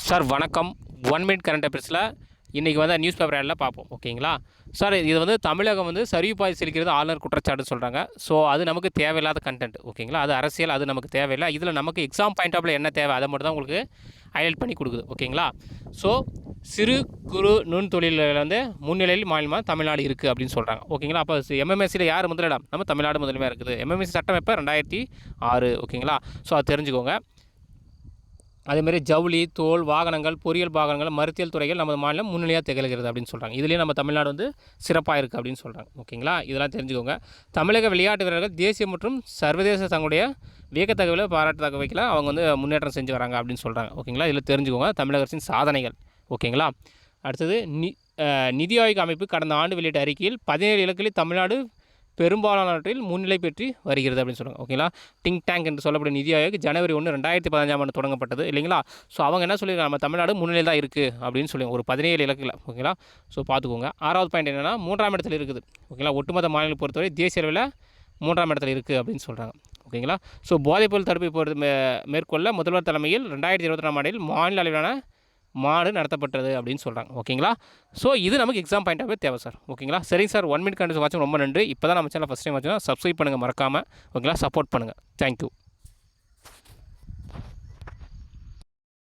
Sir வணக்கம். 1 minute current அஃபேர்ஸில் இன்றைக்கி வந்து நியூஸ் பேப்பர் ஆடில் பார்ப்போம். ஓகேங்களா சார்? இது வந்து தமிழகம் வந்து சரிவு பாதை செலுக்கிறது ஆளுநர் குற்றச்சாட்டுன்னு சொல்கிறாங்க. ஸோ அது நமக்கு தேவையில்லாத கண்டென்ட். ஓகேங்களா? அது அரசியல், அது நமக்கு தேவையில்லை. இதில் நமக்கு எக்ஸாம் பாயிண்ட் ஆஃப்ல என்ன தேவை அதை மட்டும் தான் உங்களுக்கு ஹைலைட் பண்ணி கொடுக்குது. ஓகேங்களா? ஸோ சிறு குறு நுண்தொழில்கள் வந்து முன்னிலையில் மாநிலமாக தமிழ்நாடு இருக்குது அப்படின்னு சொல்கிறாங்க. ஓகேங்களா? அப்போ எம்எம்எஸ்சியில் யார் முதலிடம்? நம்ம தமிழ்நாடு முதலிடமாக இருக்குது. எம்எம்எஸ்சி சட்டம் எப்போ? 2006. ஓகேங்களா? ஸோ அது தெரிஞ்சுக்கோங்க. அதேமாதிரி ஜவுளி, தோல், வாகனங்கள், பொறியியல் வாகனங்கள், மருத்துவ துறைகள் நமது மாநிலம் முன்னிலையாக திகழ்கிறது அப்படின்னு சொல்கிறாங்க. இதுலேயும் நம்ம தமிழ்நாடு வந்து சிறப்பாக இருக்குது அப்படின்னு சொல்கிறாங்க. ஓகேங்களா? இதெல்லாம் தெரிஞ்சுக்கோங்க. தமிழக விளையாட்டு வீரர்கள் தேசிய மற்றும் சர்வதேச தங்களுடைய வியக்கத்தகவலை பாராட்டத்தக்க வைக்கல அவங்க வந்து முன்னேற்றம் செஞ்சு வராங்க அப்படின்னு சொல்கிறாங்க. ஓகேங்களா? இதில் தெரிஞ்சுக்கோங்க தமிழக அரசின் சாதனைகள். ஓகேங்களா? அடுத்தது நிதி ஆயோக் அமைப்பு கடந்த ஆண்டு வெளியிட்ட அறிக்கையில் 17 இலக்குகளில் தமிழ்நாடு பெரும்பாலானவற்றில் முன்னிலை பெற்று வருகிறது அப்படின்னு சொல்லுவாங்க. ஓகேங்களா? திங்க் டேங்க் என்று சொல்லக்கூடிய நிதி ஆயோக் ஜனவரி 1, 2015 தொடங்கப்பட்டது இல்லைங்களா? ஸோ அவங்க என்ன சொல்லியிருக்காங்க? நம்ம தமிழ்நாடு முன்னிலையில் தான் இருக்குது அப்படின்னு சொல்லி ஒரு 17 இலக்கில். ஓகேங்களா? ஸோ பார்த்துக்கோங்க. 6வது பாயிண்ட் என்னென்னா 3ஆம் இடத்துல இருக்குது. ஓகேங்களா? ஒட்டுமொத்த மாநிலம் பொறுத்தவரை தேசிய அளவில் 3ஆம் இடத்துல இருக்குது அப்படின்னு சொல்கிறாங்க. ஓகேங்களா? ஸோ போதைப்பொருள் தடுப்பு மேற்கொள்ள முதல்வர் தலைமையில் 2022ஆம் ஆண்டில் மாநில அளவிலான மாடு நடத்தப்பட்டது அப்படின்னு சொல்கிறாங்க. ஓகேங்களா? ஸோ இது நமக்கு எக்ஸாம் பாயிண்ட்டாகவே தேவை சார். ஓகேங்களா? சரிங்க சார். 1 மினிட் கண்டிப்பாக வாட்சிங் ரொம்ப நன்றி. இப்போ தான் நம்ம சேனல் ஃபஸ்ட் டைம் வாட்சினா சப்ஸ்கிரைப் பண்ணுங்கள் மறக்காமல். ஓகேங்களா? சப்போர்ட் பண்ணுங்கள். தேங்க்யூ.